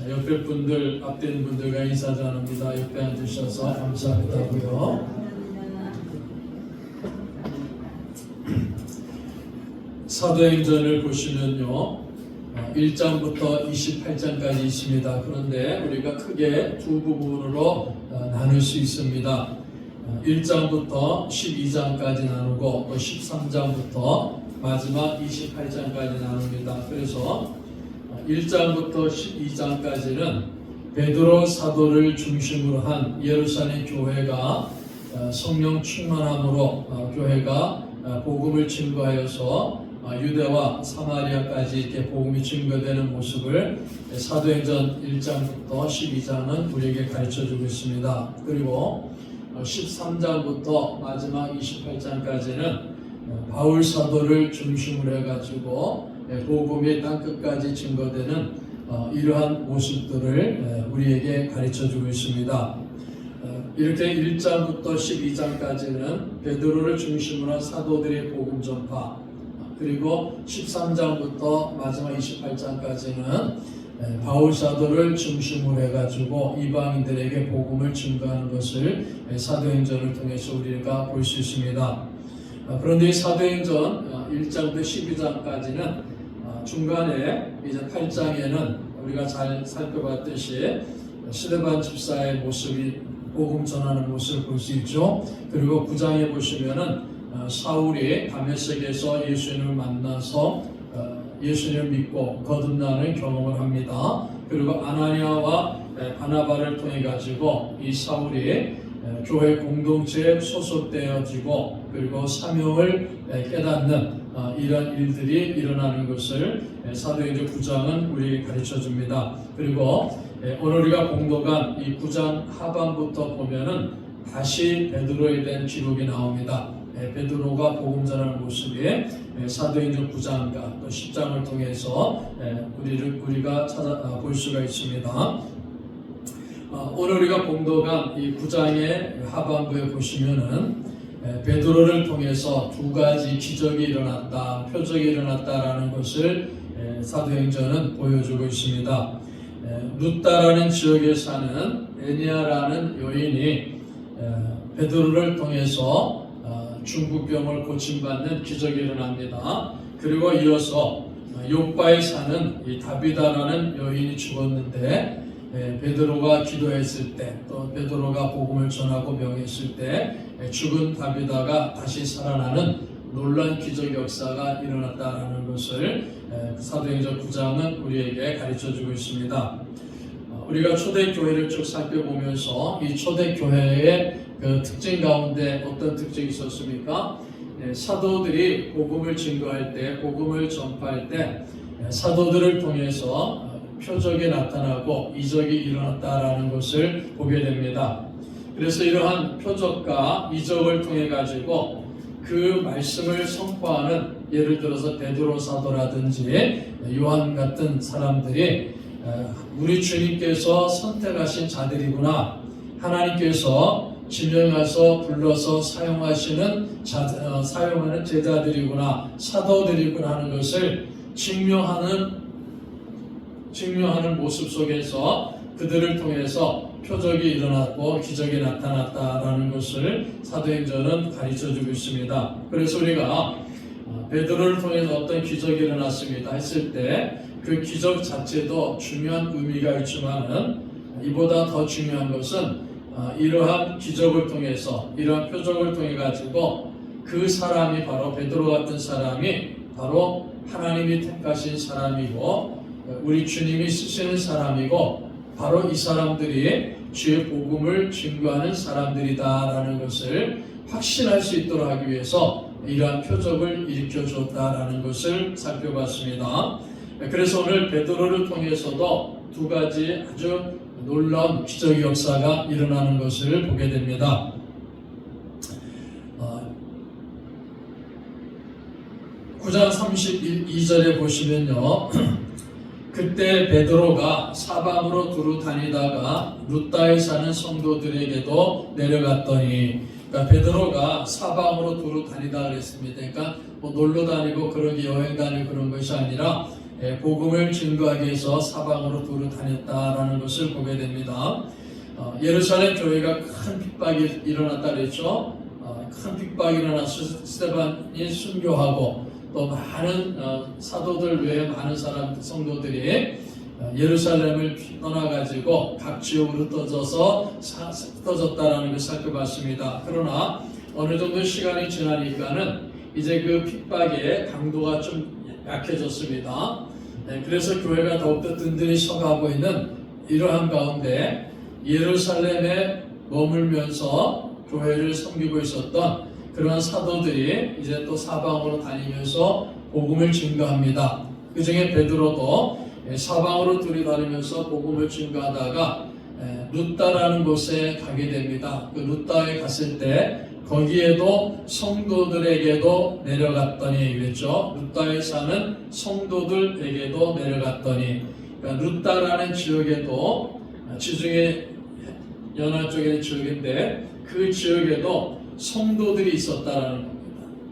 옆에 분들, 앞에 있는 분들과 인사 전합니다. 옆에 앉으셔서 감사하다고요. 사도행전을 보시면요, 1장부터 28장까지 있습니다. 그런데 우리가 크게 두 부분으로 나눌 수 있습니다. 1장부터 12장까지 나누고 또 13장부터 마지막 28장까지 나눕니다. 그래서 1장부터 12장까지는 베드로 사도를 중심으로 한 예루살렘 교회가 성령 충만함으로 교회가 복음을 증거하여서 유대와 사마리아까지 이렇게 복음이 증거되는 모습을 사도행전 1장부터 12장은 우리에게 가르쳐주고 있습니다. 그리고 13장부터 마지막 28장까지는 바울 사도를 중심으로 해가지고 복음이 땅끝까지 증거되는 이러한 모습들을 우리에게 가르쳐주고 있습니다. 이렇게 1장부터 12장까지는 베드로를 중심으로 한 사도들의 복음 전파, 그리고 13장부터 마지막 28장까지는 바울 사도를 중심으로 해가지고 이방인들에게 복음을 증거하는 것을 사도행전을 통해서 우리가 볼 수 있습니다. 그런데 이 사도행전 1장부터 12장까지는 중간에 이제 8장에는 우리가 잘 살펴봤듯이 스데반 집사의 모습이 복음 전하는 모습을 볼 수 있죠. 그리고 9장에 보시면은 사울이 다메섹에서 예수님을 만나서 예수님을 믿고 거듭나는 경험을 합니다. 그리고 아나니아와 바나바를 통해 가지고 이 사울이 교회 공동체에 소속되어지고 그리고 사명을 깨닫는 이런 일들이 일어나는 것을 사도행전 9장은 우리에게 가르쳐 줍니다. 그리고 오늘 우리가 공독한 이 9장 하반부터 보면은 다시 베드로에 대한 기록이 나옵니다. 베드로가 복음 전하는 모습이 사도행전 9장과 또 10장을 통해서 우리가 볼 수가 있습니다. 오늘 우리가 공독한 이 9장의 하반부에 보시면은 베드로를 통해서 두 가지 기적이 일어났다, 표적이 일어났다라는 것을 사도행전은 보여주고 있습니다. 루따라는 지역에 사는 에니아라는 여인이 베드로를 통해서 중국병을 고침받는 기적이 일어납니다. 그리고 이어서 욥바에 사는 이 다비다라는 여인이 죽었는데 베드로가 기도했을 때, 또 베드로가 복음을 전하고 명했을 때 죽은 다비다가 다시 살아나는 놀라운 기적 역사가 일어났다는 것을 사도행전 9장은 우리에게 가르쳐주고 있습니다. 우리가 초대교회를 쭉 살펴보면서 이 초대교회의 그 특징 가운데 어떤 특징이 있었습니까? 사도들이 복음을 증거할 때, 복음을 전파할 때 사도들을 통해서 표적이 나타나고 이적이 일어났다라는 것을 보게 됩니다. 그래서 이러한 표적과 이적을 통해 가지고 그 말씀을 선포하는, 예를 들어서 베드로 사도라든지 요한 같은 사람들이 우리 주님께서 선택하신 자들이구나, 하나님께서 지명해서 불러서 사용하는 제자들이구나, 사도들이구나 하는 것을 증명하는 모습 속에서 그들을 통해서 표적이 일어났고 기적이 나타났다라는 것을 사도행전은 가르쳐주고 있습니다. 그래서 우리가 베드로를 통해서 어떤 기적이 일어났습니다 했을 때 그 기적 자체도 중요한 의미가 있지만은 이보다 더 중요한 것은 이러한 기적을 통해서, 이러한 표적을 통해 가지고 그 사람이 바로 베드로 같은 사람이 바로 하나님이 택하신 사람이고 우리 주님이 쓰시는 사람이고 바로 이 사람들이 주의 복음을 증거하는 사람들이다라는 것을 확신할 수 있도록 하기 위해서 이러한 표적을 일으켜 줬다라는 것을 살펴봤습니다. 그래서 오늘 베드로를 통해서도 두 가지 아주 놀라운 기적 역사가 일어나는 것을 보게 됩니다. 9장 32절에 보시면요, 그때 베드로가 사방으로 두루 다니다가 루따에 사는 성도들에게도 내려갔더니, 그러니까 베드로가 사방으로 두루 다니다 그랬습니다. 그러니까 뭐 놀러 다니고 그러기 여행 다니고 그런 것이 아니라 복음을 증거하기 위해서 사방으로 두루 다녔다라는 것을 보게 됩니다. 예루살렘 교회가 큰 핍박이 일어났다 그랬죠. 큰 핍박이 일어나서 스데반이 순교하고 또 많은 사도들 외에 많은 성도들이 예루살렘을 떠나가지고 각 지역으로 떠졌다라는 것을 살펴봤습니다. 그러나 어느 정도 시간이 지나니까는 이제 그 핍박의 강도가 좀 약해졌습니다. 그래서 교회가 더욱더 든든히 서가고 있는 이러한 가운데 예루살렘에 머물면서 교회를 섬기고 있었던 그러한 사도들이 이제 또 사방으로 다니면서 복음을 증거합니다. 그 중에 베드로도 사방으로 들이다니면서 복음을 증거하다가 루따라는 곳에 가게 됩니다. 그 루따에 갔을 때 거기에도 성도들에게도 내려갔더니 그랬죠. 루따에 사는 성도들에게도 내려갔더니 그러니까 루따라는 지역에도 지중해 연안 쪽의 지역인데 그 지역에도 성도들이 있었다라는 겁니다.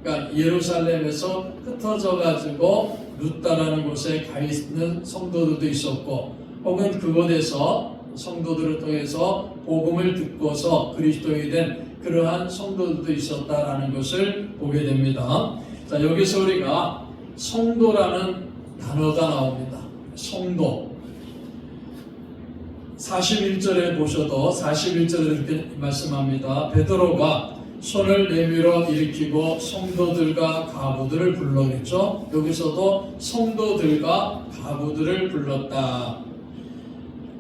그러니까 예루살렘에서 흩어져 가지고 루따라는 곳에 가 있는 성도들도 있었고 혹은 그곳에서 성도들을 통해서 복음을 듣고서 그리스도인이 된 그러한 성도들도 있었다라는 것을 보게 됩니다. 자, 여기서 우리가 성도라는 단어가 나옵니다. 성도. 41절에 보셔도 41절에 이렇게 말씀합니다. 베드로가 손을 내밀어 일으키고 성도들과 가부들을 불러냈죠. 여기서도 성도들과 가부들을 불렀다.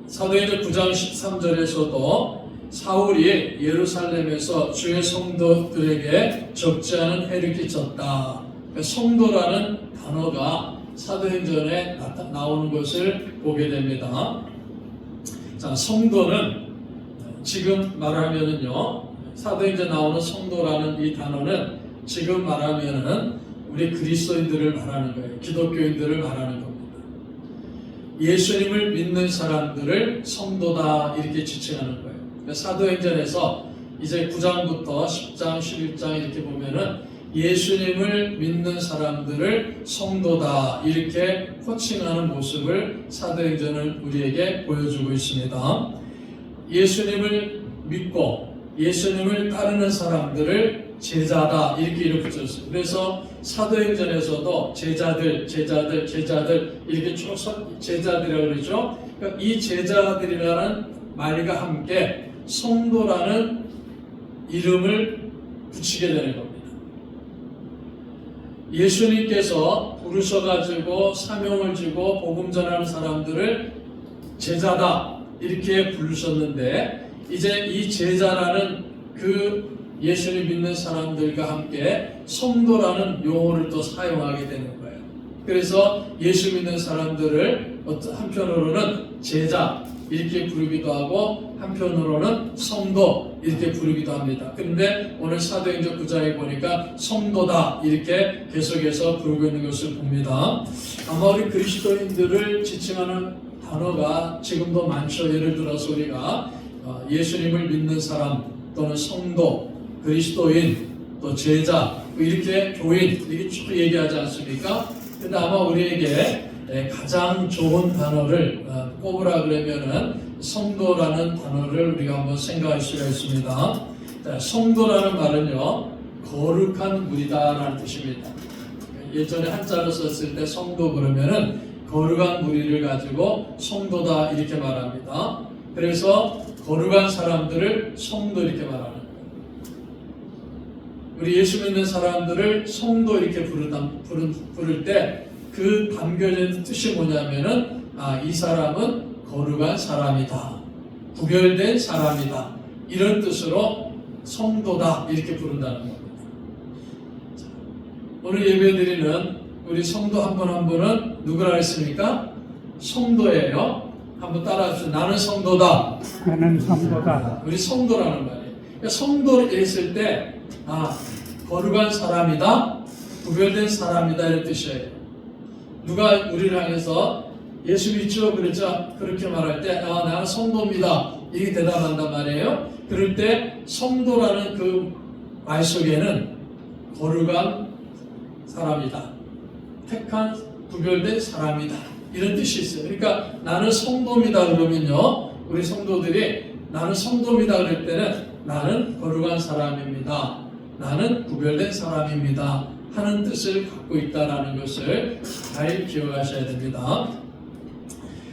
사도행전 9장 13절에서도 사울이 예루살렘에서 주의 성도들에게 적지 않은 해를 끼쳤다. 성도라는 단어가 사도행전에 나오는 것을 보게 됩니다. 자, 성도는 지금 말하면은요, 사도행전 나오는 성도라는 이 단어는 지금 말하면은 우리 그리스도인들을 말하는 거예요. 기독교인들을 말하는 겁니다. 예수님을 믿는 사람들을 성도다 이렇게 지칭하는 거예요. 사도행전에서 이제 9장부터 10장, 11장 이렇게 보면은 예수님을 믿는 사람들을 성도다 이렇게 호칭하는 모습을 사도행전은 우리에게 보여주고 있습니다. 예수님을 믿고 예수님을 따르는 사람들을 제자다 이렇게 이름 붙였어요. 그래서 사도행전에서도 제자들 이렇게 쭉 제자들이라고 그러죠. 그러니까 이 제자들이라는 말과 함께 성도라는 이름을 붙이게 되는 겁니다. 예수님께서 부르셔가지고 사명을 주고 복음 전하는 사람들을 제자다 이렇게 부르셨는데 이제 이 제자라는 그 예수님 믿는 사람들과 함께 성도라는 용어를 또 사용하게 되는 거예요. 그래서 예수 믿는 사람들을 한편으로는 제자 이렇게 부르기도 하고 한편으로는 성도 이렇게 부르기도 합니다. 그런데 오늘 사도행전 9장에 보니까 성도다 이렇게 계속해서 부르고 있는 것을 봅니다. 아마 우리 그리스도인들을 지칭하는 단어가 지금도 많죠. 예를 들어서 우리가 예수님을 믿는 사람 또는 성도, 그리스도인, 또 제자 이렇게 교인 이렇게 쭉 얘기하지 않습니까? 근데 아마 우리에게 가장 좋은 단어를 꼽으라 그러면은 성도라는 단어를 우리가 한번 생각할 수가 있습니다. 자, 성도라는 말은요 거룩한 무리다라는 뜻입니다. 예전에 한자로 썼을 때 성도 그러면은 거룩한 무리를 가지고 성도다 이렇게 말합니다. 그래서 거룩한 사람들을 성도 이렇게 말하는 거예요. 우리 예수 믿는 사람들을 성도 이렇게 부를 때 그 담겨진 뜻이 뭐냐면은 이 사람은 거룩한 사람이다. 구별된 사람이다. 이런 뜻으로 성도다 이렇게 부른다는 겁니다. 자, 오늘 예배드리는 우리 성도 한 분 한 분은 누구라 했습니까? 성도예요. 한번 따라합시다. 나는 성도다. 나는 성도다. 우리 성도라는 말이에요. 그러니까 성도를 했을 때 거룩한 사람이다. 구별된 사람이다 이런 뜻이에요. 누가 우리를 향해서 예수 믿죠? 그랬죠? 그렇게 말할 때 나는 성도입니다. 이렇게 대답한단 말이에요. 그럴 때 성도라는 그 말 속에는 거룩한 사람이다. 택한 구별된 사람이다. 이런 뜻이 있어요. 그러니까 나는 성도입니다 그러면요, 우리 성도들이 나는 성도입니다 그럴 때는 나는 거룩한 사람입니다, 나는 구별된 사람입니다 하는 뜻을 갖고 있다는 것을 잘 기억하셔야 됩니다.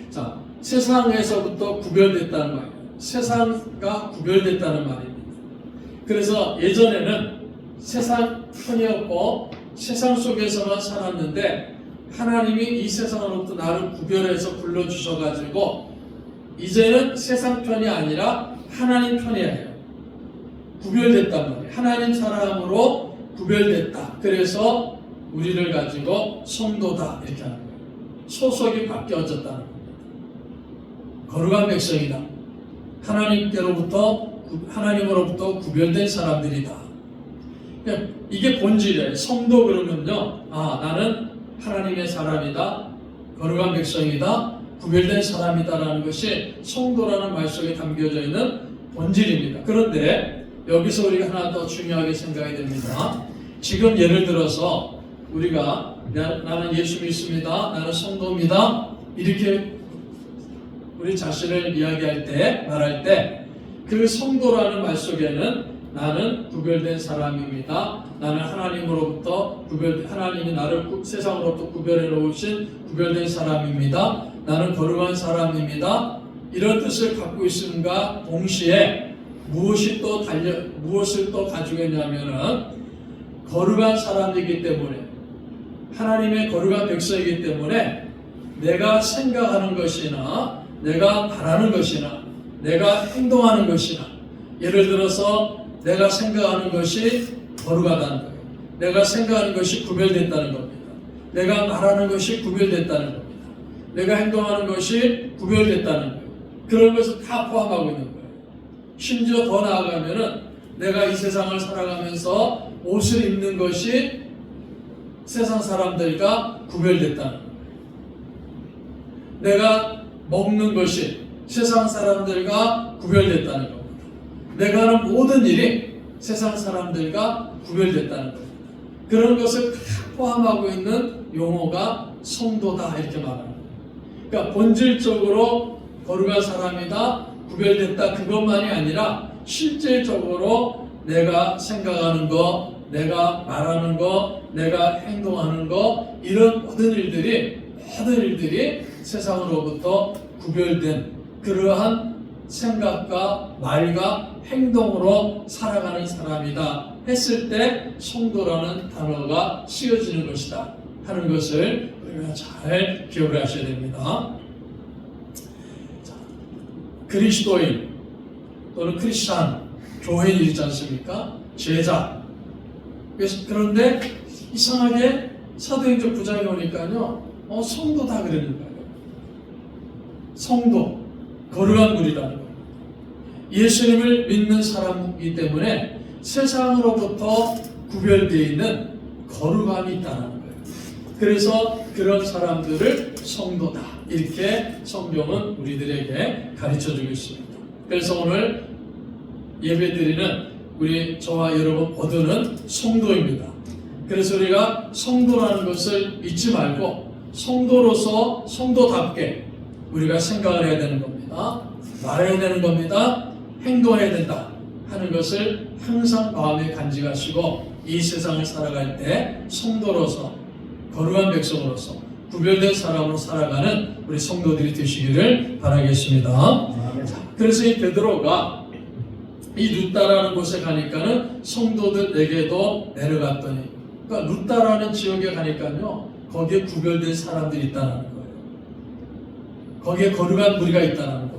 자, 세상에서부터 구별됐다는 말이에요. 세상과 구별됐다는 말입니다. 그래서 예전에는 세상 편이었고 세상 속에서만 살았는데 하나님이 이 세상으로부터 나를 구별해서 불러주셔가지고 이제는 세상 편이 아니라 하나님 편이에요. 구별됐단 말이에요. 하나님 사람으로 구별됐다. 그래서 우리를 가지고 성도다 이렇게 하는 거예요. 소속이 바뀌어졌다는 겁니다. 거룩한 백성이다. 하나님으로부터 구별된 사람들이다. 이게 본질이에요. 성도 그러면요, 나는 하나님의 사람이다, 거룩한 백성이다, 구별된 사람이다라는 것이 성도라는 말 속에 담겨져 있는 본질입니다. 그런데 여기서 우리가 하나 더 중요하게 생각이 됩니다. 지금 예를 들어서 우리가 나는 예수 믿습니다, 나는 성도입니다 이렇게 우리 자신을 이야기할 때, 말할 때 그 성도라는 말 속에는 나는 구별된 사람입니다, 나는 하나님으로부터 하나님이 나를 세상으로부터 구별해 놓으신 구별된 사람입니다, 나는 거룩한 사람입니다, 이런 뜻을 갖고 있음과 동시에 무엇을 또 가지고 있냐면은 거룩한 사람이기 때문에, 하나님의 거룩한 백성이기 때문에 내가 생각하는 것이나 내가 바라는 것이나 내가 행동하는 것이나, 예를 들어서 내가 생각하는 것이 거룩하다는 거예요. 내가 생각하는 것이 구별됐다는 겁니다. 내가 말하는 것이 구별됐다는 겁니다. 내가 행동하는 것이 구별됐다는 거예요. 그런 것을 다 포함하고 있는 거예요. 심지어 더 나아가면은 내가 이 세상을 살아가면서 옷을 입는 것이 세상 사람들과 구별됐다는 거예요. 내가 먹는 것이 세상 사람들과 구별됐다는 겁니다. 내가 하는 모든 일이 세상 사람들과 구별됐다는 겁니다. 그런 것을 다 포함하고 있는 용어가 성도다 이렇게 말합니다. 그러니까 본질적으로 거룩한 사람이다, 구별됐다 그것만이 아니라 실질적으로 내가 생각하는 거, 내가 말하는 거, 내가 행동하는 거, 이런 모든 일들이 세상으로부터 구별된 그러한 생각과 말과 행동으로 살아가는 사람이다 했을 때 성도라는 단어가 씌워지는 것이다 하는 것을 우리가 잘 기억을 하셔야 됩니다. 자, 그리스도인 또는 크리스찬, 교회인 있지 않습니까? 제자. 그런데 이상하게 사도행전 9장에 오니까요, 성도다 그러는 거예요. 성도, 거룩한 분이라는 거예요. 예수님을 믿는 사람이기 때문에 세상으로부터 구별되어 있는 거룩함이 있다는 거예요. 그래서 그런 사람들을 성도다 이렇게 성경은 우리들에게 가르쳐주고 있습니다. 그래서 오늘 예배드리는 저와 여러분 모두는 성도입니다. 그래서 우리가 성도라는 것을 잊지 말고 성도로서 성도답게 우리가 생각을 해야 되는 겁니다. 말해야 되는 겁니다. 행동해야 된다 하는 것을 항상 마음에 간직하시고 이 세상을 살아갈 때 성도로서, 거룩한 백성으로서, 구별된 사람으로 살아가는 우리 성도들이 되시기를 바라겠습니다. 그래서 이 베드로가 이 루다라는 곳에 가니까는 성도들에게도 내려갔더니, 그러니까 루다라는 지역에 가니까요, 거기에 구별된 사람들이 있다는 거예요. 거기에 거룩한 무리가 있다는 겁니다.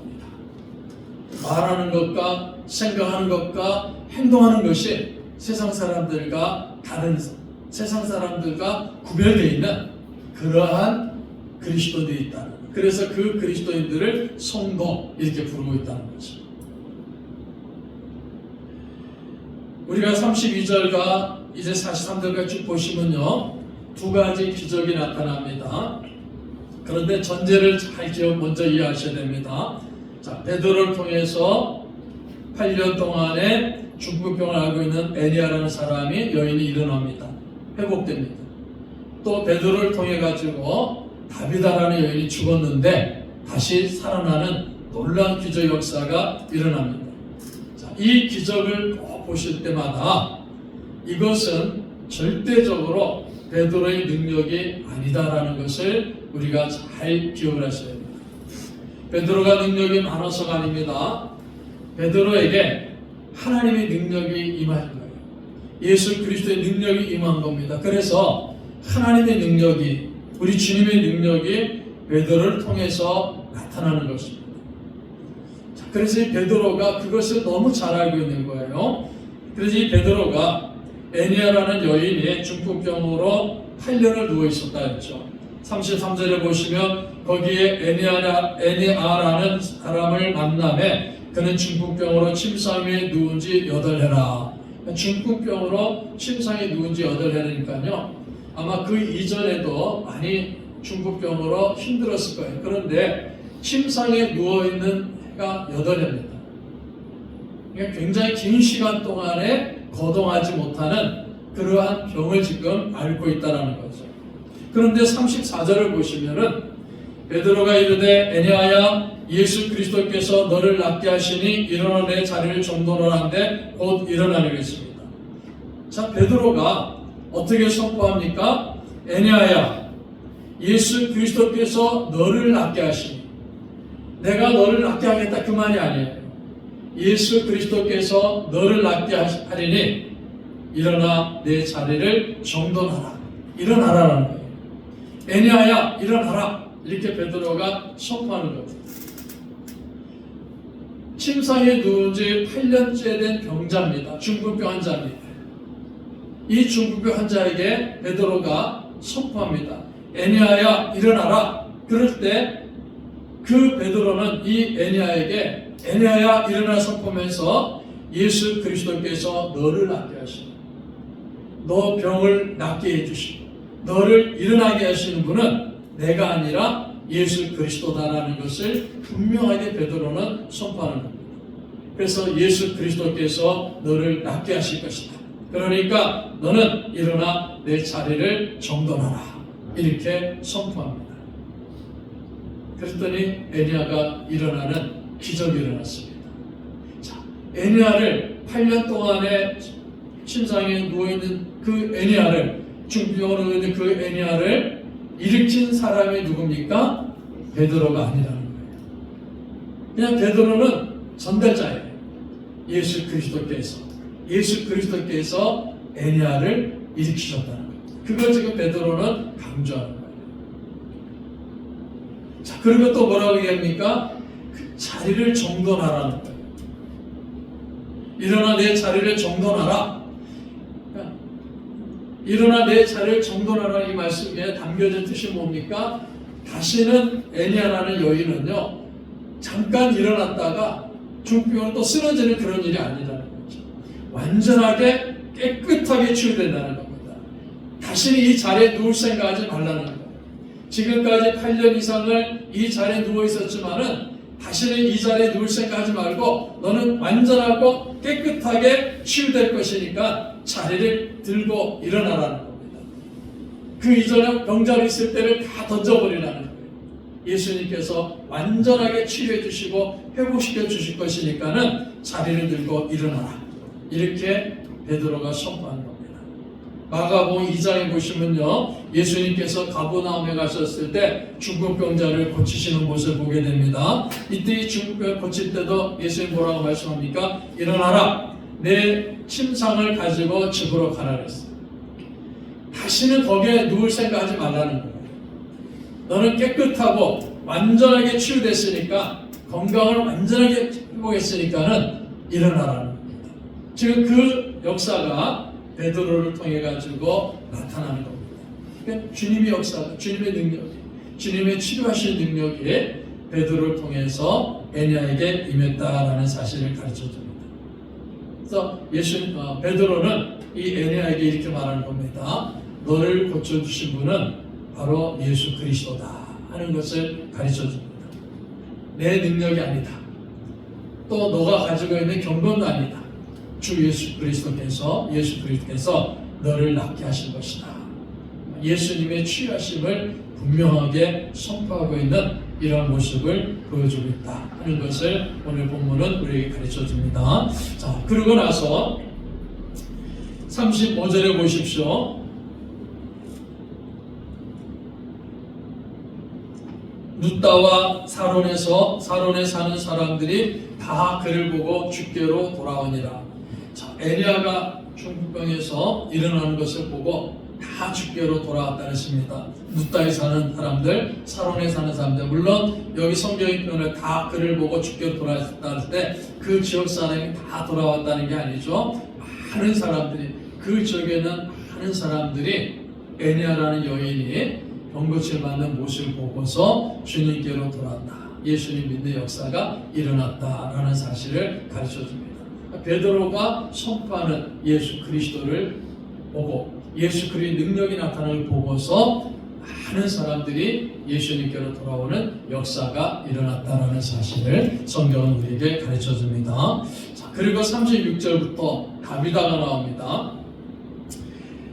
말하는 것과 생각하는 것과 행동하는 것이 세상 사람들과 다른, 세상 사람들과 구별되어 있는 그러한 그리스도인들이 있다는 거예요. 그래서 그 그리스도인들을 성도 이렇게 부르고 있다는 거죠. 우리가 32절과 이제 43절까지 쭉 보시면요, 두 가지 기적이 나타납니다. 그런데 전제를 잘 먼저 이해하셔야 됩니다. 자, 베드로를 통해서 8년 동안에 중풍병을 앓고 있는 에리아라는 사람이 여인이 일어납니다. 회복됩니다. 또 베드로를 통해 가지고 다비다라는 여인이 죽었는데 다시 살아나는 놀라운 기적 역사가 일어납니다. 자, 이 기적을 꼭 보실 때마다 이것은 절대적으로 베드로의 능력이 아니다라는 것을 우리가 잘 기억을 하셔야 됩니다. 베드로가 능력이 많아서가 아닙니다. 베드로에게 하나님의 능력이 임한 거예요. 예수 그리스도의 능력이 임한 겁니다. 그래서 하나님의 능력이, 우리 주님의 능력이 베드로를 통해서 나타나는 것입니다. 자, 그래서 이 베드로가 그것을 너무 잘 알고 있는 거예요. 그래서 이 베드로가 애니아라는 여인이 중풍병으로 8년을 누워 있었다 했죠. 33절에 보시면 거기에 애니아라는 사람을 만남에 그는 중풍병으로 침상에 누운 지 8해라. 중풍병으로 침상에 누운 지 8해니까요. 아마 그 이전에도 많이 중풍병으로 힘들었을 거예요. 그런데 침상에 누워있는 해가 8해입니다. 그러니까 굉장히 긴 시간 동안에 거동하지 못하는 그러한 병을 지금 앓고 있다는 거죠. 그런데 34절을 보시면은 베드로가 이르되 애니아야 예수 그리스도께서 너를 낫게 하시니 일어나 내 자리를 정돈하라 한데 곧 일어나려고 했습니다. 자, 베드로가 어떻게 선포합니까? 애니아야 예수 그리스도께서 너를 낫게 하시니, 내가 너를 낫게 하겠다 그 말이 아니에요. 예수 그리스도께서 너를 낫게 하리니 일어나 내 자리를 정돈하라. 일어나라는 거예요. 애니아야 일어나라. 이렇게 베드로가 선포하는 겁니다. 침상에 누운 지 8년째 된 병자입니다. 중풍병 환자입니다. 이 중풍병 환자에게 베드로가 선포합니다. 애니아야 일어나라. 그럴 때 그 베드로는 이 애니아에게 애니아야 일어나 선포하면서 예수 그리스도께서 너를 낫게 하시고 너 병을 낫게 해주시고 너를 일어나게 하시는 분은 내가 아니라 예수 그리스도다라는 것을 분명하게 베드로는 선포하는 겁니다. 그래서 예수 그리스도께서 너를 낫게 하실 것이다. 그러니까 너는 일어나 내 자리를 정돈하라. 이렇게 선포합니다. 그랬더니 애니아가 일어나는 기적이 일어났습니다. 자, 애니아를 8년 동안에 침상에 누워있는 그 애니아를, 중풍병으로 누워있는 그 애니아를 일으킨 사람이 누굽니까? 베드로가 아니라는 거예요. 그냥 베드로는 전달자예요. 예수 그리스도께서 애니아를 일으키셨다는 거예요. 그걸 지금 베드로는 강조하는 거예요. 자, 그리고 또 뭐라고 얘기합니까? 그 자리를 정돈하라는 거예요. 일어나 내 자리를 정돈하라. 일어나 내 자리를 정돈하라. 이 말씀에 담겨진 뜻이 뭡니까? 다시는 애니아라는 여인은요, 잠깐 일어났다가 중풍병으로 또 쓰러지는 그런 일이 아니라는 거죠. 완전하게 깨끗하게 치유된다는 겁니다. 다시는 이 자리에 누울 생각하지 말라는 거예요. 지금까지 8년 이상을 이 자리에 누워 있었지만은 다시는 이 자리에 누울 생각하지 말고 너는 완전하고 깨끗하게 치유될 것이니까 자리를 들고 일어나라는 겁니다. 그 이전에 병자로 있을 때를 다 던져버리라는 거예요. 예수님께서 완전하게 치료해 주시고 회복시켜 주실 것이니까는 자리를 들고 일어나라. 이렇게 베드로가 선포한 겁니다. 마가복음 2장에 보시면요, 예수님께서 가버나움에 가셨을 때 중풍병자를 고치시는 모습을 보게 됩니다. 이때 이 중풍병을 고칠 때도 예수님 뭐라고 말씀합니까? 일어나라. 내 침상을 가지고 집으로 가라 그랬어요. 다시는 거기에 누울 생각하지 말라는 거예요. 너는 깨끗하고 완전하게 치유됐으니까, 건강을 완전하게 회복했으니까는 일어나라는 겁니다. 지금 그 역사가 베드로를 통해 가지고 나타나는 겁니다. 그러니까 주님의 역사, 주님의 능력이, 주님의 치료하실 능력이 베드로를 통해서 애니아에게 임했다라는 사실을 가르쳐 줍니다. 그래서 베드로는 이 애니아에게 이렇게 말하는 겁니다. 너를 고쳐주신 분은 바로 예수 그리스도다 하는 것을 가르쳐 줍니다. 내 능력이 아니다. 또 너가 가지고 있는 경건도 아니다. 주 예수 그리스도께서 너를 낫게 하신 것이다. 예수님의 취하심을 분명하게 선포하고 있는 이런 모습을 보여주고 있다 하는 것을 오늘 본문은 우리에게 가르쳐 줍니다. 자, 그러고 나서 35절에 보십시오. 룻다와 사론에 사는 사람들이 다 그를 보고 주께로 돌아오니라. 자, 에리야가 중풍병에서 일어나는 것을 보고 다 주께로 돌아왔다 했습니다. 룻다에 사는 사람들, 사론에 사는 사람들, 물론 여기 성경의 표현을 다 그를 보고 주께로 돌아왔다 할 때 그 지역 사람이 다 돌아왔다는 게 아니죠. 많은 사람들이, 그 지역에는 많은 사람들이 에리야라는 여인이 병고침을 받는 모습을 보고서 주님께로 돌아왔다. 예수님 믿는 역사가 일어났다라는 사실을 가르쳐 줍니다. 베드로가 선포하는 예수 그리스도를 보고 예수 그리스도의 능력이 나타나는 걸 보고서 많은 사람들이 예수님께로 돌아오는 역사가 일어났다라는 사실을 성경은 우리에게 가르쳐 줍니다. 자, 그리고 36절부터 다비다가 나옵니다.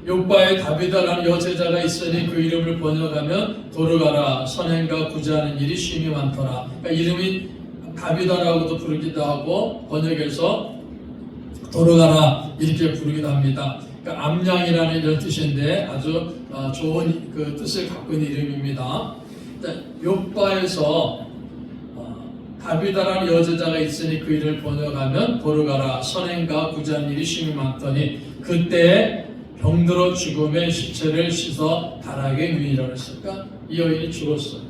욥바에 다비다라는 여제자가 있으니 그 이름을 번역하면 도르가라 선행과 구제하는 일이 쉼이 많더라. 그러니까 이름이 다비다라고도 부르기도 하고 번역해서 도르가라 이렇게 부르기도 합니다. 그러니까 암양이라는 이런 뜻인데 아주 좋은 그 뜻을 갖고 있는 이름입니다. 욥바에서 다비다라는 여제자가 있으니 그 이름을 번역하면 도르가라 선행과 구제하는 일이 쉼이 많더니 그때 병들어 죽음의 시체를 씻어 다락에 누이라 했으니까 이 여인이 죽었어요.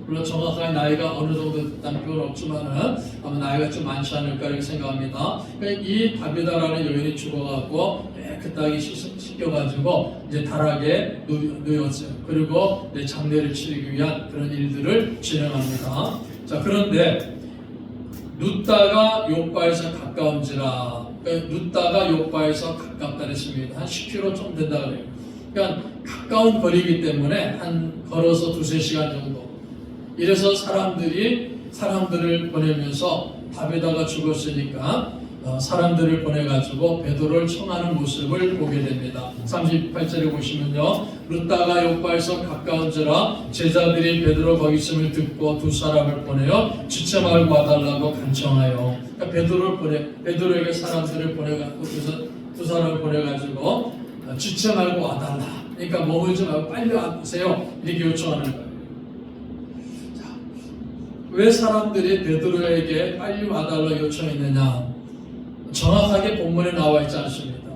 물론 정확하게 나이가 어느 정도 됐다는 표현은 없지만은 아마 나이가 좀 많지 않을까 이렇게 생각합니다. 그러니까 이 다비다라는 여인이 죽어갖고 깨끗하게 씻겨가지고 이제 다락에 누였어요. 그리고 장례를 치르기 위한 그런 일들을 진행합니다. 자, 그런데 룻다가 욥바에서 가까운지라. 룻다가 욥바에서 가깝다 했습니다. 한 10km 좀 된다 그래요. 그러니까 가까운 거리이기 때문에 한 걸어서 2-3시간 정도. 이래서 사람들을 보내면서 다비다가 죽었으니까 사람들을 보내가지고 베드로를 청하는 모습을 보게 됩니다. 38절에 보시면요, 룻다가 욥바에서 가까운지라 제자들이 베드로 거기 있음을 듣고 두 사람을 보내어 지체 말고 와달라고 간청하여. 그러니까 베드로에게 사람들을 보내가지고 두 사람을 보내가지고 지체 말고 와달라. 그러니까 머물지 말고 빨리 와주세요. 이렇게 요청하는 거예요. 자, 왜 사람들이 베드로에게 빨리 와달라 요청했느냐? 정확하게 본문에 나와 있지 않습니다.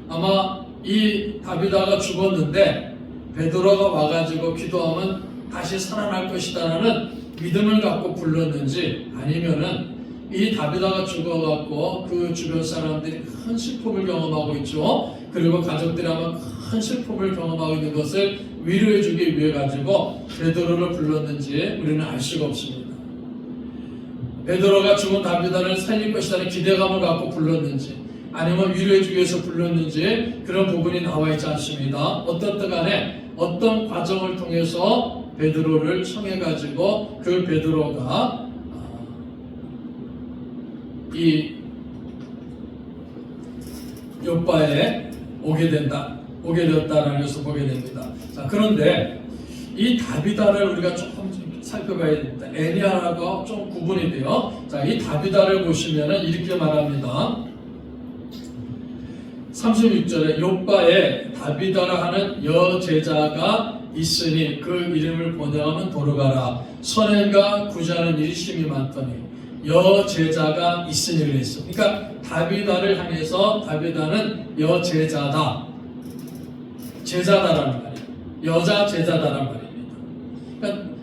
아마 이 다비다가 죽었는데 베드로가 와가지고 기도하면 다시 살아날 것이다라는 믿음을 갖고 불렀는지, 아니면은 이 다비다가 죽어갖고 그 주변 사람들이 큰 슬픔을 경험하고 있죠. 그리고 가족들이 아마 큰 슬픔을 경험하고 있는 것을 위로해주기 위해 가지고 베드로를 불렀는지 우리는 알 수가 없습니다. 베드로가 죽은 다비다를 살릴 것이라는 기대감을 갖고 불렀는지, 아니면 위로해주기 위해서 불렀는지 그런 부분이 나와 있지 않습니다. 어떻든 간에 어떤 과정을 통해서 베드로를 청해가지고 그 베드로가 이 욥바에 오게 되었다라는 것을 보게 됩니다. 자, 그런데 이 다비다를 우리가 조금 살펴봐야 됩니다. 에리야하고 좀 구분이 돼요. 자, 이 다비다를 보시면은 이렇게 말합니다. 36절에 욥바에 다비다라 하는 여제자가 있으니 그 이름을 번역하면 도르가라 선행과 구제하는 일이 심히 많더니 여제자가 있으니 그랬어. 그러니까 다비다를 향해서 다비다는 여제자다, 제자다라는 말이에요. 여자 제자다라는 말입니다. 그러니까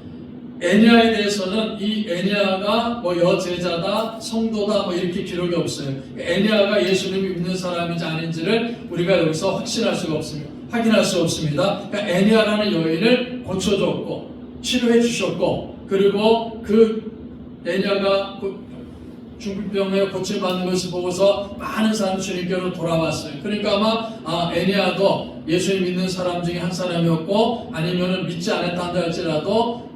에리야에 대해서는 이 에리야가 뭐 여제자다, 성도다 뭐 이렇게 기록이 없어요. 에리야가 예수님을 믿는 사람인지 아닌지를 우리가 여기서 확신할 수가 없습니다. 확인할 수 없습니다. 그러니까 에리야라는 여인을 고쳐줬고 치료해 주셨고, 그리고 그 에리야가 중풍병에 고침받는 것을 보고서 많은 사람이 주님께로 돌아왔어요. 그러니까 아마 에리야도 예수님 믿는 사람 중에 한 사람이었고, 아니면은 믿지 않았다 한다 할지라도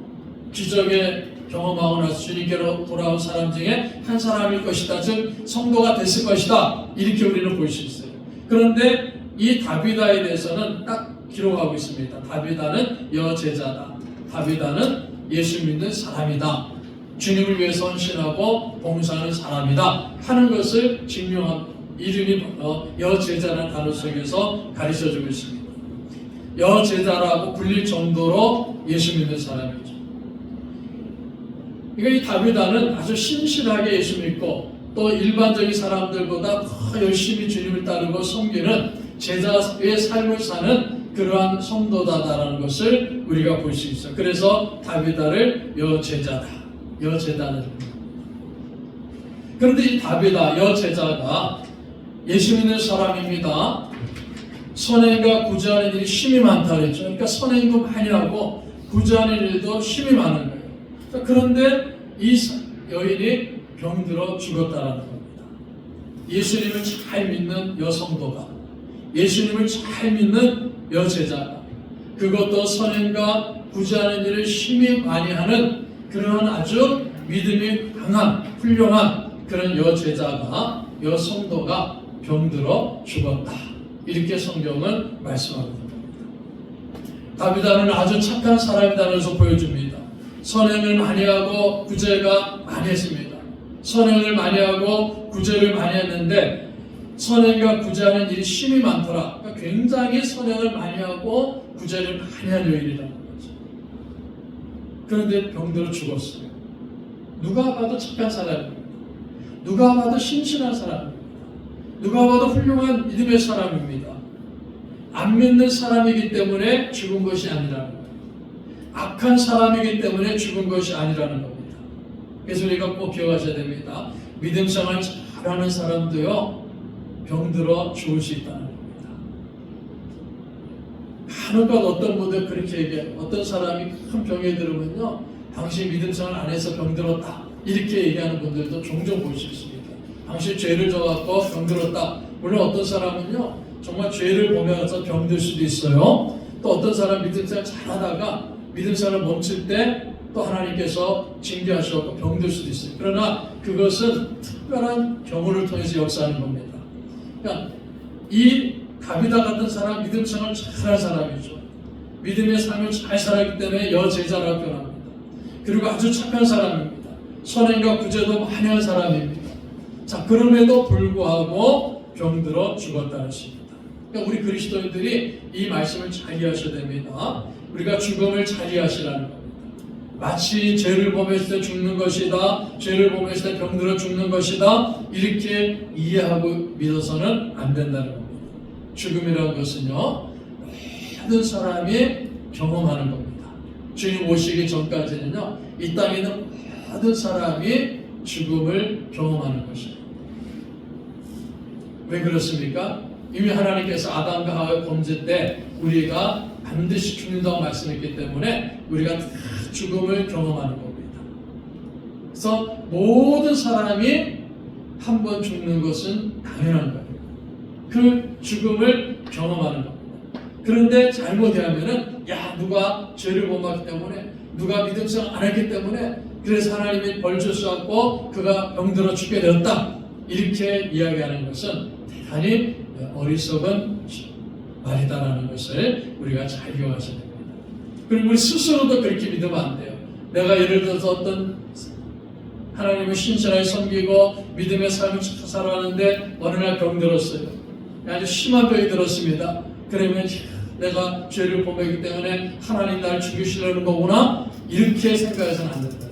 기적의 경험하고 나서 주님께로 돌아온 사람 중에 한 사람일 것이다, 즉 성도가 됐을 것이다, 이렇게 우리는 볼 수 있어요. 그런데 이 다비다에 대해서는 딱 기록하고 있습니다. 다비다는 여제자다. 다비다는 예수 믿는 사람이다. 주님을 위해서 헌신하고 봉사하는 사람이다 하는 것을 증명한 이름이 여제자라는 단어 속에서 가르쳐주고 있습니다. 여제자라고 불릴 정도로 예수 믿는 사람이죠. 그러니까 이 다비다는 아주 신실하게 예수 믿고 또 일반적인 사람들보다 더 열심히 주님을 따르고 섬기는 제자의 삶을 사는 그러한 성도다라는 것을 우리가 볼 수 있어요. 그래서 다비다를 여제자다, 여제자는. 그런데 이 다비다, 여제자가 예수 믿는 사람입니다. 선행과 구제하는 일이 심히 많다 그랬죠. 그러니까 선행도 많이 하고 구제하는 일도 심히 많은 거예요. 그런데 이 여인이 병들어 죽었다라는 겁니다. 예수님을 잘 믿는 여성도가, 예수님을 잘 믿는 여제자가, 그것도 선행과 구제하는 일을 심히 많이 하는 그러한 아주 믿음이 강한 훌륭한 그런 여제자가, 여성도가 병들어 죽었다. 이렇게 성경은 말씀하고 있습니다. 다비다는 아주 착한 사람이라는 것을 보여줍니다. 선행을 많이 하고 구제가 많이 했습니다. 선행을 많이 하고 구제를 많이 했는데 선행과 구제하는 일이 심히 많더라. 그러니까 굉장히 선행을 많이 하고 구제를 많이 한 여인이라는 거죠. 그런데 병들어 죽었어요. 누가 봐도 착한 사람입니다. 누가 봐도 신실한 사람입니다. 누가 봐도 훌륭한 믿음의 사람입니다. 안 믿는 사람이기 때문에 죽은 것이 아니라는 거예요. 악한 사람이기 때문에 죽은 것이 아니라는 겁니다. 그래서 우리가 꼭 기억하셔야 됩니다. 믿음 생활 잘하는 사람도요, 병들어 죽을 수 있다는 겁니다. 간혹 어떤 분들 그렇게 얘기해요. 어떤 사람이 큰 병에 들으면요, 당신 믿음 생활 안 해서 병들었다, 이렇게 얘기하는 분들도 종종 볼 수 있습니다. 당신 죄를 져갖고 병들었다. 물론 어떤 사람은요, 정말 죄를 보면서 병들 수도 있어요. 또 어떤 사람 믿음 생활 잘하다가 믿음 생활을 멈출 때 또 하나님께서 징계하셔서 병들 수도 있어요. 그러나 그것은 특별한 경우를 통해서 역사하는 겁니다. 그러니까 이 다비다 같은 사람, 믿음 생활을 잘한 사람이죠. 믿음의 삶을 잘 살았기 때문에 여제자라고 표현합니다. 그리고 아주 착한 사람입니다. 선행과 구제도 많이 한 사람입니다. 자, 그럼에도 불구하고 병들어 죽었다는 것입니다. 그러니까 우리 그리스도인들이 이 말씀을 잘 이해하셔야 됩니다. 우리가 죽음을 잘 이해하시라는 겁니다. 마치 죄를 범했을 때 죽는 것이다, 죄를 범했을 때 병들어 죽는 것이다, 이렇게 이해하고 믿어서는 안 된다는 겁니다. 죽음이라는 것은요, 모든 사람이 경험하는 겁니다. 주님 오시기 전까지는요, 이 땅에 있는 모든 사람이 죽음을 경험하는 것입니다. 왜 그렇습니까? 이미 하나님께서 아담과 하와의 범죄 때 우리가 반드시 죽는다고 말씀했기 때문에 우리가 죽음을 경험하는 겁니다. 그래서 모든 사람이 한 번 죽는 것은 당연한 거예요. 그 죽음을 경험하는 겁니다. 그런데 잘못하면은, 누가 죄를 범하기 때문에, 누가 믿음 생활 안 했기 때문에, 그래서 하나님이 벌 주셨고 그가 병들어 죽게 되었다, 이렇게 이야기하는 것은 대단히 어리석은 말이다라는 것을 우리가 잘 기억하셔야 됩니다. 그리고 우리 스스로도 그렇게 믿으면 안 돼요. 내가 예를 들어서 어떤 하나님을 신실하게 섬기고 믿음의 삶을 잘 살아가는데 어느 날 병들었어요. 아주 심한 병이 들었습니다. 그러면 내가 죄를 범했기 때문에 하나님 날 죽이시려는 거구나, 이렇게 생각해서는 안 된다.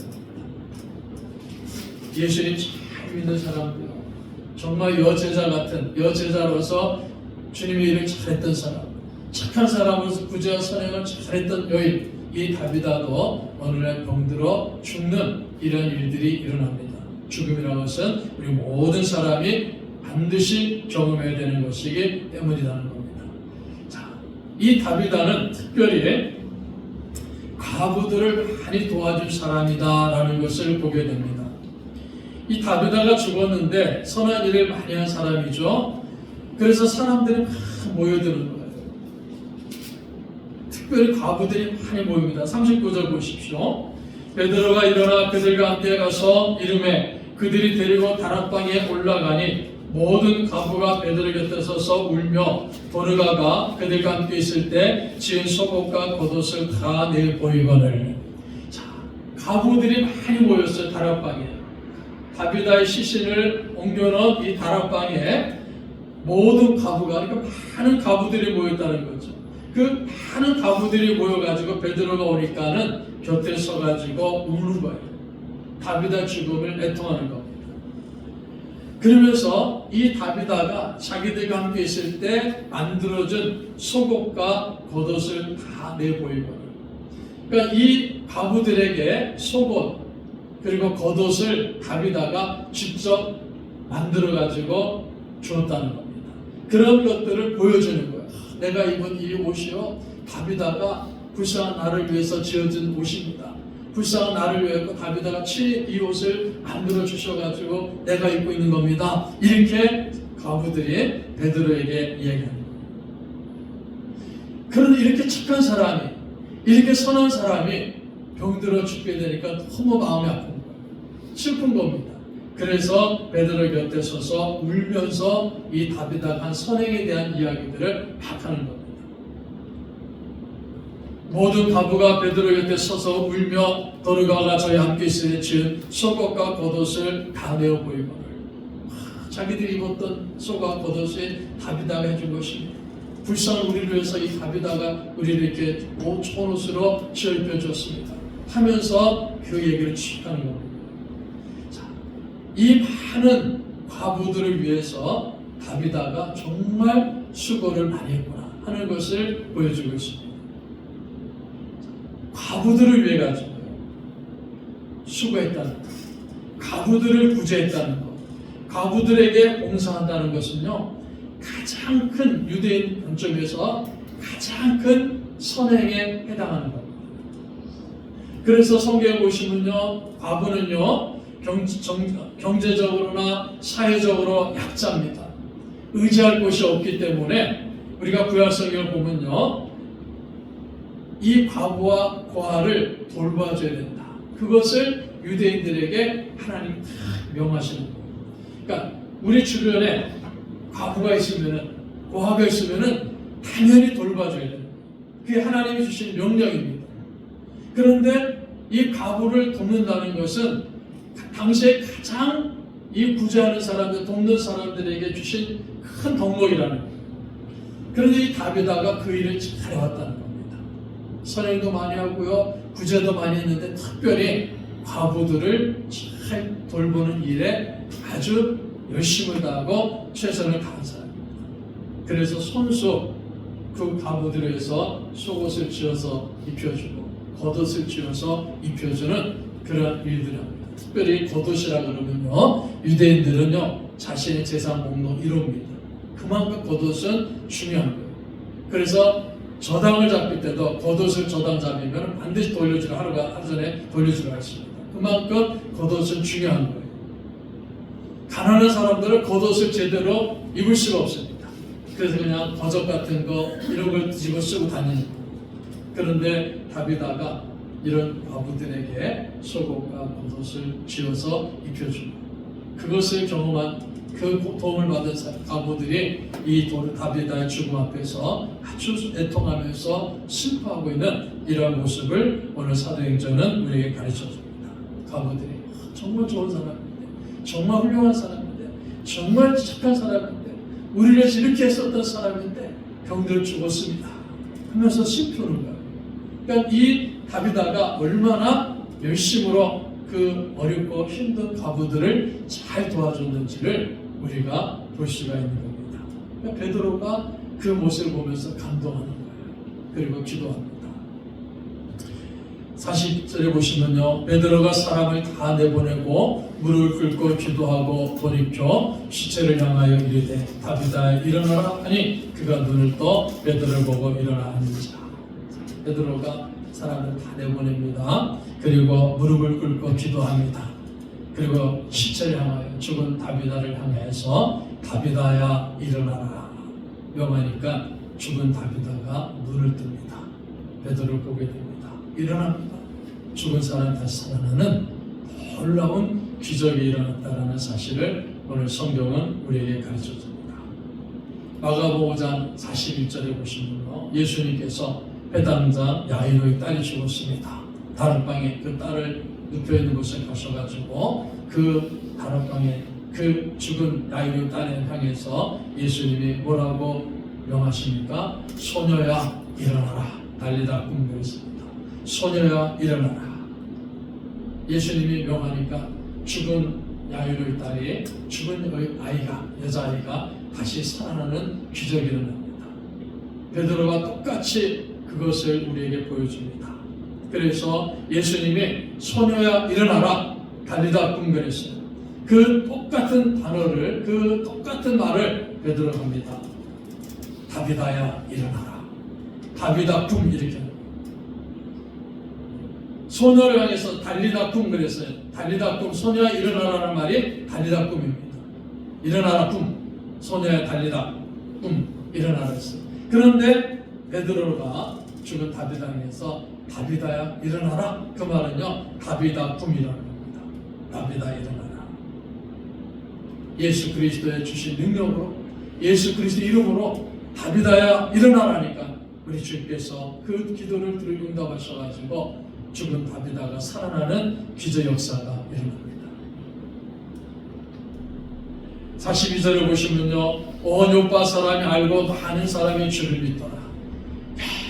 예수님 잘 믿는 사람들, 정말 여제자 같은, 여제자로서 주님의 일을 잘했던 사람, 착한 사람으로서 구제와 선행을 잘했던 여인, 이 다비다도 어느 날 병들어 죽는 이런 일들이 일어납니다. 죽음이라는 것은 우리 모든 사람이 반드시 경험해야 되는 것이기 때문이라는 겁니다. 자, 이 다비다는 특별히 과부들을 많이 도와준 사람이다라는 것을 보게 됩니다. 이 다비다가 죽었는데 선한 일을 많이 한 사람이죠. 그래서 사람들이 막 모여드는 거예요. 특별히 과부들이 많이 모입니다. 39절 보십시오. 베드로가 일어나 그들과 함께 가서 이르매 그들이 데리고 다락방에 올라가니 모든 가부가 베드로 곁에 서서 울며 도르가가 그들과 함께 있을 때 지은 속옷과 겉옷을 다 내보이거늘. 자, 가부들이 많이 모였어요. 다락방에. 다비다의 시신을 옮겨놓은 이 다락방에 모든 가부가, 그러니까 많은 가부들이 모였다는 거죠. 그 많은 가부들이 모여가지고 베드로가 오니까는 곁에 서가지고 우는 거예요. 다비다 죽음을 애통하는 겁니다. 그러면서 이 다비다가 자기들과 함께 있을 때 만들어준 속옷과 겉옷을 다 내보이거든. 그러니까 이 가부들에게 속옷 그리고 겉옷을 다비다가 직접 만들어가지고 주었다는 겁니다. 그런 것들을 보여주는 거예요. 내가 입은 이 옷이요, 다비다가 불쌍한 나를 위해서 지어진 옷입니다. 불쌍한 나를 위해서 다비다가 친히 이 옷을 만들어 주셔가지고 내가 입고 있는 겁니다. 이렇게 가부들이 베드로에게 이야기하는 거예요. 그런데 이렇게 착한 사람이, 이렇게 선한 사람이 병들어 죽게 되니까 너무 마음이 아픈 거예요. 슬픈 겁니다. 그래서 베드로 곁에 서서 울면서 이 다비다가 한 선행에 대한 이야기들을 막 하는 겁니다. 모든 가부가 베드로 곁에 서서 울며 도르가가 저희 함께 있으니 지은 속옷과 겉옷을 다 내어 보이거늘. 자기들이 입었던 속옷과 겉옷이 다비다가 해준 것입니다. 불쌍한 우리를 위해서 이 다비다가 우리를 이렇게 좋은 옷으로 지어 입혀줬습니다 하면서 그 얘기를 취하는 겁니다. 자, 이 많은 과부들을 위해서 다비다가 정말 수고를 많이 했구나 하는 것을 보여주고 있습니다. 과부들을 위해 가지고 수고했다는 것, 과부들을 구제했다는 것, 과부들에게 봉사한다는 것은요, 가장 큰 유대인 관점에서 가장 큰 선행에 해당하는 겁니다. 그래서 성경에 보시면요, 과부는요 경제적으로나 사회적으로 약자입니다. 의지할 곳이 없기 때문에 우리가 구약 성경을 보면요, 이 과부와 고아를 돌봐줘야 된다. 그것을 유대인들에게 하나님 명하시는 거예요. 그러니까 우리 주변에 과부가 있으면은, 고아가 있으면은 당연히 돌봐줘야 돼요. 그게 하나님이 주신 명령입니다. 그런데 이 과부를 돕는다는 것은 당시에 가장 이 구제하는 사람들, 돕는 사람들에게 주신 큰 덕목이라는 거예요. 그런데 이 다비다가 그 일을 잘해왔다는 겁니다. 선행도 많이 하고요, 구제도 많이 했는데 특별히 과부들을 잘 돌보는 일에 아주 열심을 다하고 최선을 다한 사람입니다. 그래서 손수 그 과부들을 위해서 속옷을 지어서 입혀주고 겉옷을 지어서 입혀주는 그런 일들을 합니다. 특별히 겉옷이라 그러면요, 유대인들은요 자신의 재산 목록 1호입니다. 그만큼 겉옷은 중요한 거예요. 그래서 저당을 잡힐 때도 겉옷을 저당 잡으면 반드시 돌려주라, 하루 전에 돌려주라 했습니다. 그만큼 겉옷은 중요한 거예요. 가난한 사람들은 겉옷을 제대로 입을 수가 없습니다. 그래서 그냥 버섯 같은 거 이런 걸 뒤집어 쓰고 다니는 거예요. 그런데 다비다가 이런 과부들에게 속옷과 겉옷을 지어서 입혀주고 그것을 경험한 그 도움을 받은 과부들이 이 다비다의 죽음 앞에서 아주 애통하면서 슬퍼하고 있는 이러한 모습을 오늘 사도행전은 우리에게 가르쳐줍니다. 과부들이 정말 좋은 사람인데, 정말 훌륭한 사람인데, 정말 착한 사람인데, 우리를 위해서 이렇게 했었던 사람인데 병들어 죽었습니다 하면서 슬프는 거예요. 그러니까 이 다비다가 얼마나 열심으로 그 어렵고 힘든 과부들을 잘 도와줬는지를 우리가 볼 수가 있는 겁니다. 그러니까 베드로가 그 모습을 보면서 감동하는 거예요. 그리고 기도합니다. 40절에 보시면요, 베드로가 사람을 다 내보내고 무릎을 꿇고 기도하고 돌이켜 시체를 향하여 이르되 다비다 일어나라 하니 그가 눈을 떠 베드로를 보고 일어나 앉아. 베드로가 사람을 다 내보냅니다. 그리고 무릎을 꿇고 기도합니다. 그리고 시체를 향하여 죽은 다비다를 향해서 다비다야 일어나라 명하니까 죽은 다비다가 눈을 뜹니다. 베드로를 보게 됩니다. 일어납니다. 죽은 사람이 다시 살아나는 놀라운 기적이 일어났다는 사실을 오늘 성경은 우리에게 가르쳐 줍니다. 마가복음 5장 41절에 보시면요, 예수님께서 배당자 야이로의 딸이 죽었습니다. 다락방에 그 딸을 눕혀있는 곳에 가셔가지고 그 다락방에 그 죽은 야이로의 딸을 향해서 예수님이 뭐라고 명하십니까? 소녀야 일어나라. 달리다 꿈꾸었습니다. 소녀야 일어나라. 예수님이 명하니까 죽은 야이로의 딸이, 죽은 아이가, 여자아이가 다시 살아나는 기적이 일어납니다. 베드로가 똑같이 그것을 우리에게 보여줍니다. 그래서 예수님이 소녀야 일어나라 달리다 꿈꾸었어요. 그 똑같은 단어를, 그 똑같은 말을 베드로가 합니다. 다비다야 일어나라. 다비다 꿈 이렇게 소녀를 향해서 달리다 꿈 그랬어요. 달리다 꿈, 소녀야 일어나라는 말이 달리다 꿈입니다. 일어나라 꿈, 소녀야 달리다 꿈, 일어나라 했어요. 그런데 베드로가 죽은 다비다에서 다비다야 일어나라, 그 말은요 다비다 꿈이라는 겁니다. 다비다 일어나라. 예수 그리스도의 주신 능력으로, 예수 그리스도 이름으로 다비다야 일어나라니까 우리 주님께서 그 기도를 들으 응답하셔가지고 죽은 다비다가 살아나는 기적 역사가 일어납니다. 42절을 보시면요, 온 요파 사람이 알고 많은 사람이 주를 믿더라.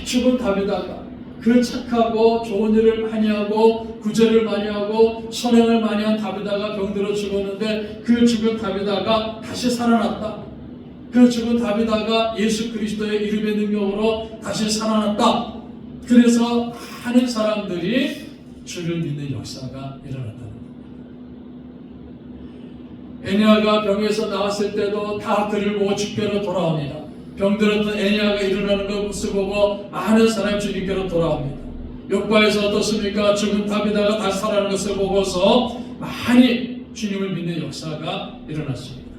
죽은 다비다가 그 착하고 좋은 일을 많이 하고 구제를 많이 하고 선행을 많이 한 다비다가 병들어 죽었는데 그 죽은 다비다가 다시 살아났다. 그 죽은 다비다가 예수 그리스도의 이름의 능력으로 다시 살아났다. 그래서 많은 사람들이 주를 믿는 역사가 일어났다는 겁니다. 애니아가 병에서 나왔을 때도 다 그를 보고 주께로 돌아옵니다. 병들었던 애니아가 일어나는 것을 보고 많은 사람이 주님께로 돌아옵니다. 욥과에서 어떻습니까? 죽은 다비다가 다시 살아나는 것을 보고서 많이 주님을 믿는 역사가 일어났습니다.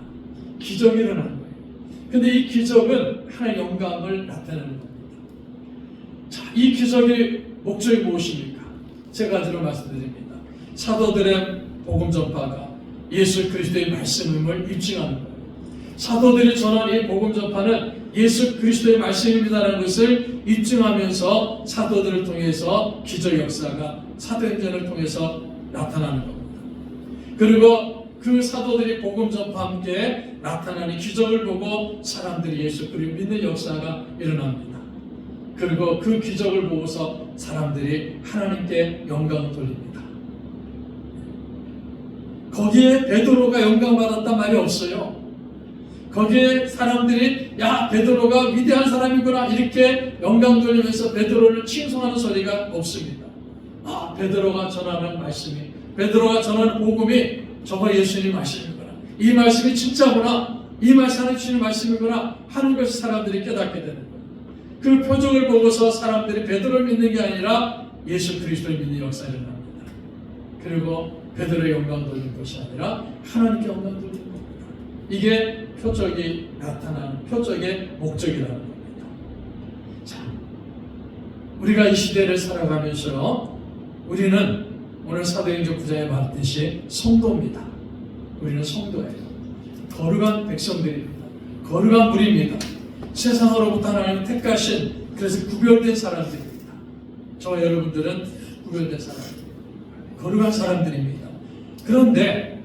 기적이 일어난 거예요. 근데 이 기적은 하나님의 영광을 나타내는 겁니다. 자, 이 기적의 목적이 무엇입니까? 세 가지로 말씀드립니다. 사도들의 복음 전파가 예수 그리스도의 말씀임을 입증하는 거예요. 사도들이 전한 이 복음 전파는 예수 그리스도의 말씀입니다라는 것을 입증하면서 사도들을 통해서 기적 역사가 사도행전을 통해서 나타나는 겁니다. 그리고 그 사도들이 복음 전파와 함께 나타나는 기적을 보고 사람들이 예수 그리스도를 믿는 역사가 일어납니다. 그리고 그 기적을 보고서 사람들이 하나님께 영광을 돌립니다. 거기에 베드로가 영광받았단 말이 없어요. 거기에 사람들이 야 베드로가 위대한 사람이구나 이렇게 영광 돌리면서 베드로를 칭송하는 소리가 없습니다. 아 베드로가 전하는 말씀이, 베드로가 전하는 복음이 저거 예수님 말씀이구나, 이 말씀이 진짜구나, 이 말씀이 주님 말씀이구나 하는 것을 사람들이 깨닫게 되는 거예요. 그 표적을 보고서 사람들이 베드로를 믿는 게 아니라 예수 그리스도를 믿는 역사가 일어납니다. 그리고 베드로의 영광 돌리는 것이 아니라 하나님께 영광 돌리는 겁니다. 이게 표적이 나타나는 표적의 목적이라는 겁니다. 자, 우리가 이 시대를 살아가면서 우리는 오늘 사도행전 9장에 말했듯이 성도입니다. 우리는 성도예요. 거룩한 백성들입니다. 거룩한 무리입니다. 세상으로부터 하나님 택하신, 그래서 구별된 사람들입니다. 저와 여러분들은 구별된 사람입니다. 거룩한 사람들입니다. 그런데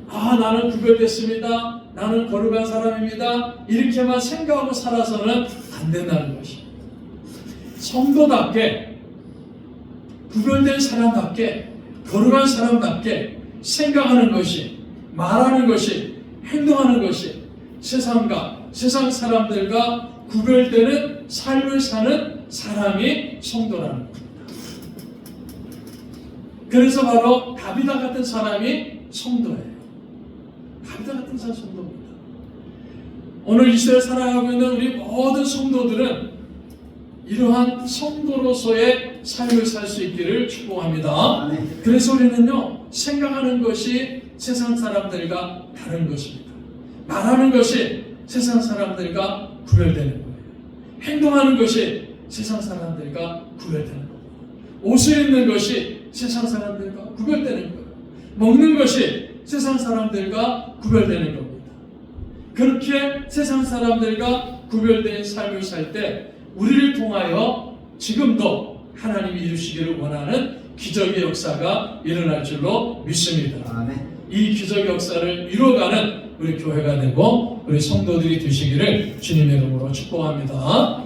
나는 구별됐습니다, 나는 거룩한 사람입니다, 이렇게만 생각하고 살아서는 안 된다는 것입니다. 성도답게, 구별된 사람답게, 거룩한 사람답게 생각하는 것이, 말하는 것이, 행동하는 것이 세상과 세상 사람들과 구별되는 삶을 사는 사람이 성도라는 겁니다. 그래서 바로 다비다 같은 사람이 성도예요. 다비다 같은 사람이 성도입니다. 오늘 이 시대에 살아가고 있는 우리 모든 성도들은 이러한 성도로서의 삶을 살 수 있기를 축복합니다. 그래서 우리는요, 생각하는 것이 세상 사람들과 다른 것입니다. 말하는 것이 세상 사람들과 구별되는 거예요. 행동하는 것이 세상 사람들과 구별되는 거예요. 옷을 입는 것이 세상 사람들과 구별되는 거예요. 먹는 것이 세상 사람들과 구별되는 겁니다. 그렇게 세상 사람들과 구별된 삶을 살 때 우리를 통하여 지금도 하나님이 이루시기를 원하는 기적의 역사가 일어날 줄로 믿습니다. 아멘. 이 기적 역사를 이루어가는 우리 교회가 되고 우리 성도들이 되시기를 주님의 이름으로 축복합니다.